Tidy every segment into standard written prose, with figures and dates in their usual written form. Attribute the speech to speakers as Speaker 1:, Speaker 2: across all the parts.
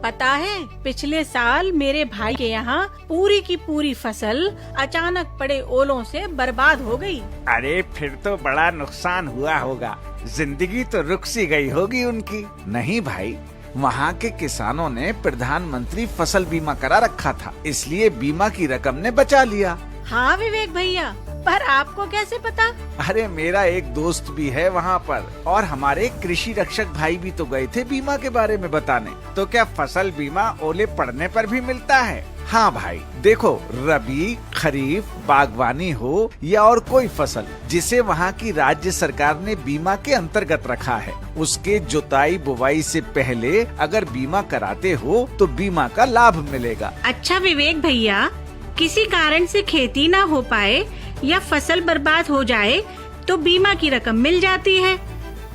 Speaker 1: पता है, पिछले साल मेरे भाई के यहाँ पूरी की पूरी फसल अचानक पड़े ओलों से बर्बाद हो गई।
Speaker 2: अरे फिर तो बड़ा नुकसान हुआ होगा, जिंदगी तो रुक सी गई होगी उनकी।
Speaker 3: नहीं भाई, वहाँ के किसानों ने प्रधानमंत्री फसल बीमा करा रखा था, इसलिए बीमा की रकम ने बचा लिया।
Speaker 1: हाँ विवेक भैया, पर आपको कैसे पता?
Speaker 3: अरे मेरा एक दोस्त भी है वहाँ पर, और हमारे कृषि रक्षक भाई भी तो गए थे बीमा के बारे में बताने।
Speaker 2: तो क्या फसल बीमा ओले पड़ने पर भी मिलता है?
Speaker 3: हाँ भाई, देखो रबी, खरीफ, बागवानी हो या और कोई फसल जिसे वहाँ की राज्य सरकार ने बीमा के अंतर्गत रखा है, उसके जुताई बुवाई से पहले अगर बीमा कराते हो तो बीमा का लाभ मिलेगा।
Speaker 1: अच्छा विवेक भैया, किसी कारण से खेती ना हो पाए या फसल बर्बाद हो जाए तो बीमा की रकम मिल जाती है,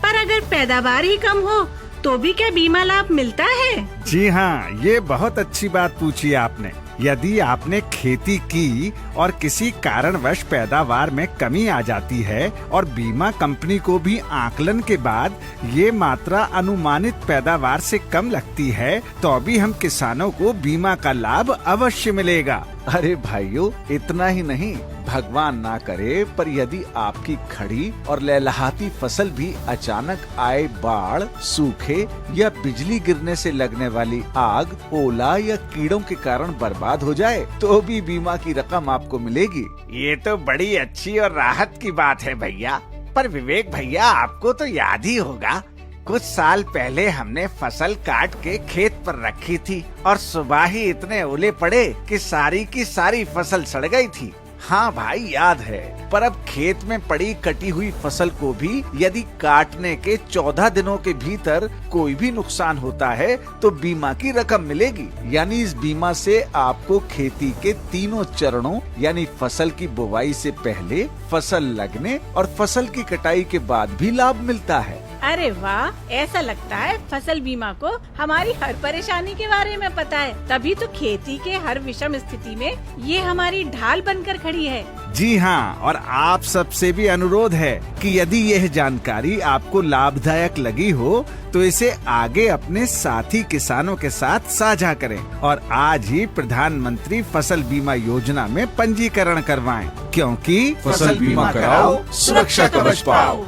Speaker 1: पर अगर पैदावार ही कम हो तो भी क्या बीमा लाभ मिलता है?
Speaker 2: जी हाँ, ये बहुत अच्छी बात पूछी आपने। यदि आपने खेती की और किसी कारणवश पैदावार में कमी आ जाती है और बीमा कंपनी को भी आकलन के बाद ये मात्रा अनुमानित पैदावार से कम लगती है, तो भी हम किसानों को बीमा का लाभ अवश्य मिलेगा।
Speaker 3: अरे भाइयों, इतना ही नहीं, भगवान ना करे पर यदि आपकी खड़ी और लहलहाती फसल भी अचानक आए बाढ़, सूखे या बिजली गिरने से लगने वाली आग, ओला या कीड़ों के कारण बर्बाद हो जाए, तो भी बीमा की रकम आपको मिलेगी।
Speaker 2: ये तो बड़ी अच्छी और राहत की बात है भैया। पर विवेक भैया, आपको तो याद ही होगा, कुछ साल पहले हमने फसल काट के खेत पर रखी थी और सुबह ही इतने ओले पड़े कि सारी की सारी फसल सड़ गई थी।
Speaker 3: हाँ भाई, याद है। पर अब खेत में पड़ी कटी हुई फसल को भी यदि काटने के 14 दिनों के भीतर कोई भी नुकसान होता है तो बीमा की रकम मिलेगी। यानी इस बीमा से आपको खेती के तीनों चरणों यानी फसल की बुवाई से पहले, फसल लगने और फसल की कटाई के बाद भी लाभ मिलता है।
Speaker 1: अरे वाह, ऐसा लगता है फसल बीमा को हमारी हर परेशानी के बारे में पता है, तभी तो खेती के हर विषम स्थिति में ये हमारी ढाल बनकर खड़ी है।
Speaker 2: जी हाँ, और आप सबसे भी अनुरोध है कि यदि यह जानकारी आपको लाभदायक लगी हो तो इसे आगे अपने साथी किसानों के साथ साझा करें और आज ही प्रधानमंत्री फसल बीमा योजना में पंजीकरण करवाएं, क्योंकि
Speaker 3: फसल बीमा कराओ, सुरक्षा कवच पाओ।